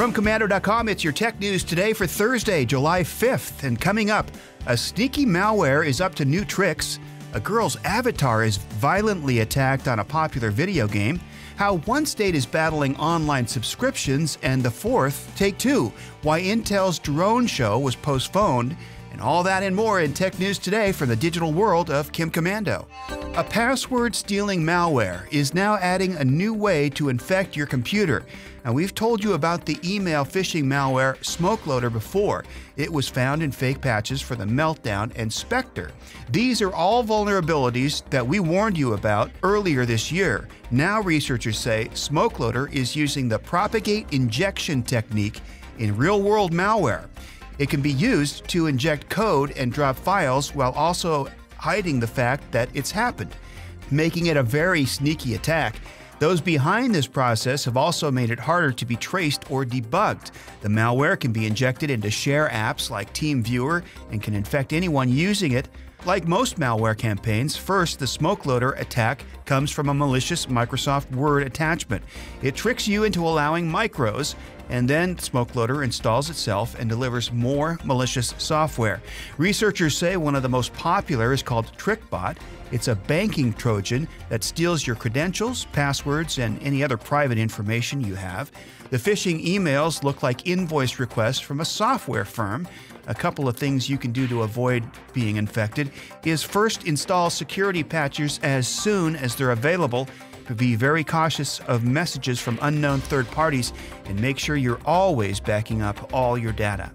From Komando.com, it's your tech news today for Thursday, July 5th. And coming up, a sneaky malware is up to new tricks. A girl's avatar is violently attacked on a popular video game. How one state is battling online subscriptions. And the fourth, Take Two, why Intel's drone show was postponed. And all that and more in Tech News Today from the digital world of Kim Komando. A password-stealing malware is now adding a new way to infect your computer. Now, we've told you about the email phishing malware SmokeLoader before. It was found in fake patches for the Meltdown and Spectre. These are all vulnerabilities that we warned you about earlier this year. Now researchers say SmokeLoader is using the propagate injection technique in real-world malware. It can be used to inject code and drop files while also hiding the fact that it's happened, making it a very sneaky attack. Those behind this process have also made it harder to be traced or debugged. The malware can be injected into share apps like TeamViewer and can infect anyone using it. Like most malware campaigns, first, the SmokeLoader attack comes from a malicious Microsoft Word attachment. It tricks you into allowing macros, and then SmokeLoader installs itself and delivers more malicious software. Researchers say one of the most popular is called TrickBot. It's a banking Trojan that steals your credentials, passwords, and any other private information you have. The phishing emails look like invoice requests from a software firm. A couple of things you can do to avoid being infected is first install security patches as soon as they're available. Be very cautious of messages from unknown third parties and make sure you're always backing up all your data.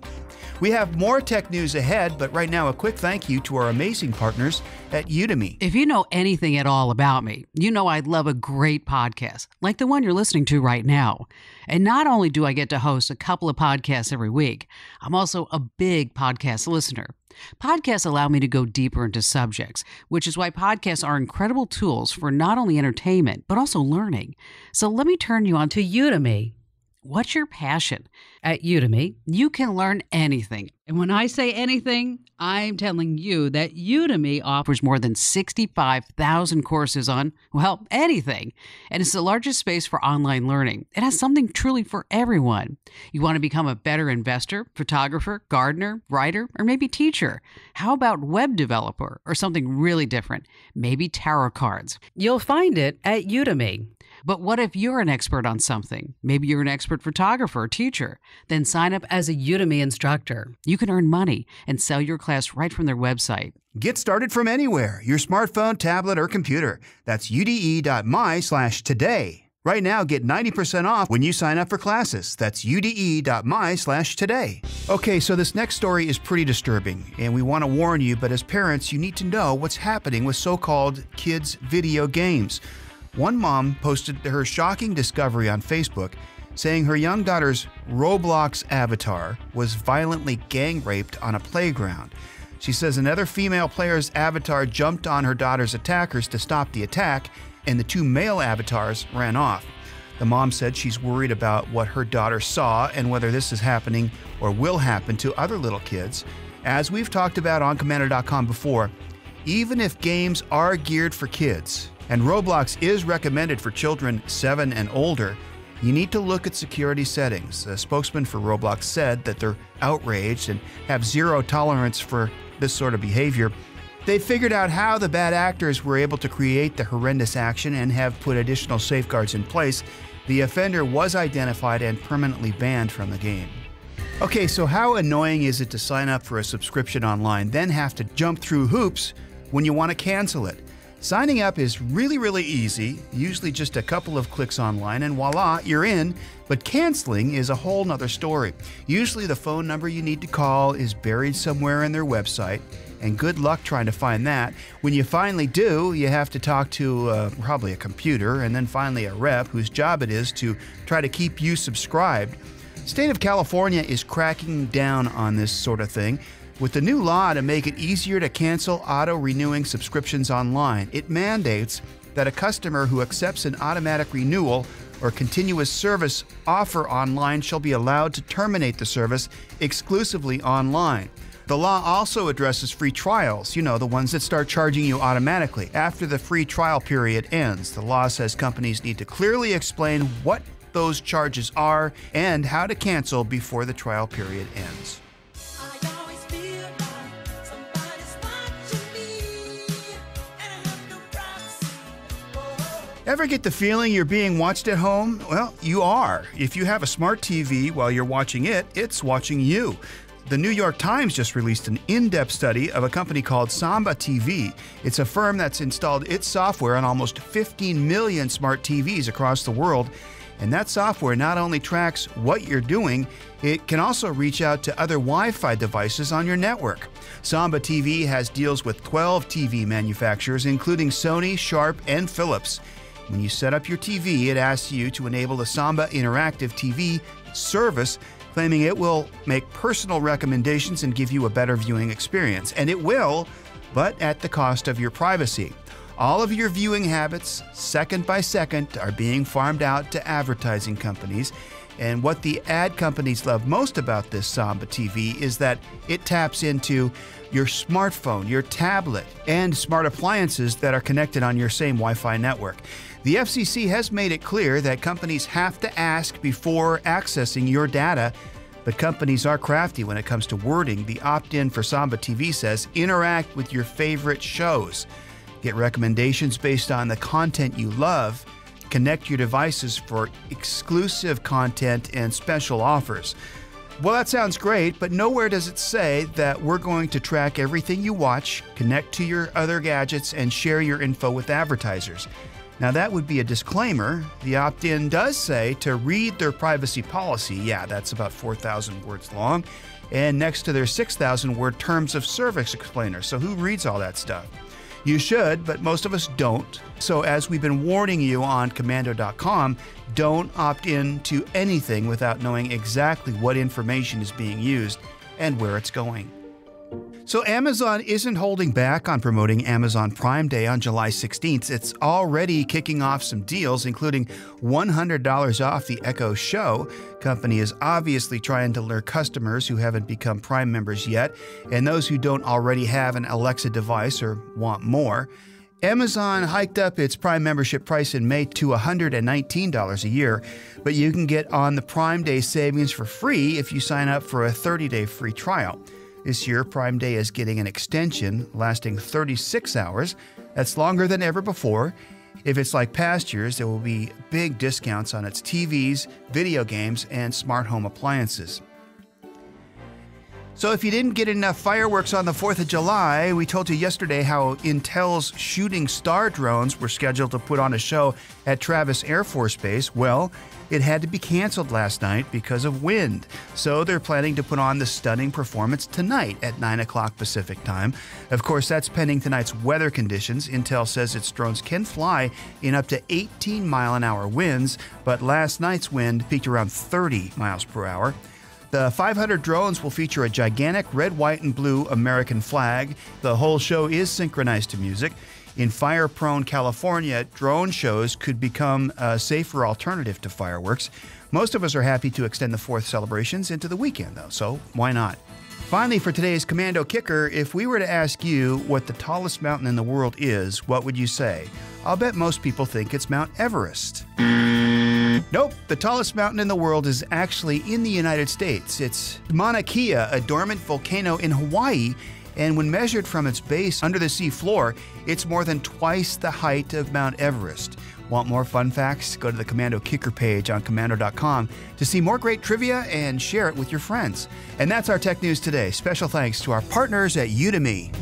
We have more tech news ahead, but right now a quick thank you to our amazing partners at Udemy. If you know anything at all about me, you know I'd love a great podcast, like the one you're listening to right now. And not only do I get to host a couple of podcasts every week, I'm also a big podcast listener. Podcasts allow me to go deeper into subjects, which is why podcasts are incredible tools for not only entertainment, but also learning. So let me turn you on to Udemy. What's your passion? At Udemy, you can learn anything. And when I say anything, I'm telling you that Udemy offers more than 65,000 courses on, well, anything. And it's the largest space for online learning. It has something truly for everyone. You want to become a better investor, photographer, gardener, writer, or maybe teacher? How about web developer or something really different? Maybe tarot cards. You'll find it at Udemy. But what if you're an expert on something? Maybe you're an expert photographer or teacher. Then sign up as a Udemy instructor. You can earn money and sell your class right from their website. Get started from anywhere, your smartphone, tablet, or computer. That's ude.my/today. Right now, get 90% off when you sign up for classes. That's ude.my/today. Okay, so this next story is pretty disturbing, and we want to warn you, but as parents, you need to know what's happening with so-called kids' video games. One mom posted her shocking discovery on Facebook, saying her young daughter's Roblox avatar was violently gang raped on a playground. She says another female player's avatar jumped on her daughter's attackers to stop the attack, and the two male avatars ran off. The mom said she's worried about what her daughter saw and whether this is happening or will happen to other little kids. As we've talked about on Komando.com before, even if games are geared for kids, and Roblox is recommended for children 7 and older, you need to look at security settings. A spokesman for Roblox said that they're outraged and have zero tolerance for this sort of behavior. They figured out how the bad actors were able to create the horrendous action and have put additional safeguards in place. The offender was identified and permanently banned from the game. Okay, so how annoying is it to sign up for a subscription online, then have to jump through hoops when you want to cancel it? Signing up is really easy, usually just a couple of clicks online, and voila, you're in. But canceling is a whole nother story. Usually the phone number you need to call is buried somewhere in their website, and good luck trying to find that. When you finally do, you have to talk to probably a computer, and then finally a rep whose job it is to try to keep you subscribed. State of California is cracking down on this sort of thing. With the new law to make it easier to cancel auto-renewing subscriptions online, it mandates that a customer who accepts an automatic renewal or continuous service offer online shall be allowed to terminate the service exclusively online. The law also addresses free trials, the ones that start charging you automatically after the free trial period ends. The law says companies need to clearly explain what those charges are and how to cancel before the trial period ends. Ever get the feeling you're being watched at home? Well, you are. If you have a smart TV while you're watching it, it's watching you. The New York Times just released an in-depth study of a company called Samba TV. It's a firm that's installed its software on almost 15 million smart TVs across the world. And that software not only tracks what you're doing, it can also reach out to other Wi-Fi devices on your network. Samba TV has deals with 12 TV manufacturers, including Sony, Sharp, and Philips. When you set up your TV, it asks you to enable the Samba Interactive TV service, claiming it will make personal recommendations and give you a better viewing experience. And it will, but at the cost of your privacy. All of your viewing habits, second by second, are being farmed out to advertising companies. And what the ad companies love most about this Samba TV is that it taps into your smartphone, your tablet, and smart appliances that are connected on your same Wi-Fi network. The FCC has made it clear that companies have to ask before accessing your data, but companies are crafty when it comes to wording. The opt-in for Samba TV says, interact with your favorite shows. Get recommendations based on the content you love. Connect your devices for exclusive content and special offers. Well, that sounds great, but nowhere does it say that we're going to track everything you watch, connect to your other gadgets, and share your info with advertisers. Now, that would be a disclaimer. The opt-in does say to read their privacy policy. Yeah, that's about 4,000 words long, and next to their 6,000-word terms of service explainer. So who reads all that stuff? You should, but most of us don't. So as we've been warning you on Komando.com, don't opt in to anything without knowing exactly what information is being used and where it's going. So Amazon isn't holding back on promoting Amazon Prime Day on July 16th. It's already kicking off some deals, including $100 off the Echo Show. Company is obviously trying to lure customers who haven't become Prime members yet, and those who don't already have an Alexa device or want more. Amazon hiked up its Prime membership price in May to $119 a year, but you can get on the Prime Day savings for free if you sign up for a 30-day free trial. This year, Prime Day is getting an extension lasting 36 hours. That's longer than ever before. If it's like past years, there will be big discounts on its TVs, video games, and smart home appliances. So if you didn't get enough fireworks on the 4th of July, we told you yesterday how Intel's Shooting Star drones were scheduled to put on a show at Travis Air Force Base. Well, it had to be canceled last night because of wind. So they're planning to put on the stunning performance tonight at 9 o'clock Pacific time. Of course, that's pending tonight's weather conditions. Intel says its drones can fly in up to 18-mile-an-hour winds, but last night's wind peaked around 30 miles per hour. The 500 drones will feature a gigantic red, white, and blue American flag. The whole show is synchronized to music. In fire-prone California, drone shows could become a safer alternative to fireworks. Most of us are happy to extend the 4th celebrations into the weekend, though, so why not? Finally, for today's Komando Kicker, if we were to ask you what the tallest mountain in the world is, what would you say? I'll bet most people think it's Mount Everest. Nope, the tallest mountain in the world is actually in the United States. It's Mauna Kea, a dormant volcano in Hawaii, and when measured from its base under the sea floor, it's more than twice the height of Mount Everest. Want more fun facts? Go to the Komando Kicker page on Komando.com to see more great trivia and share it with your friends. And that's our tech news today. Special thanks to our partners at Udemy.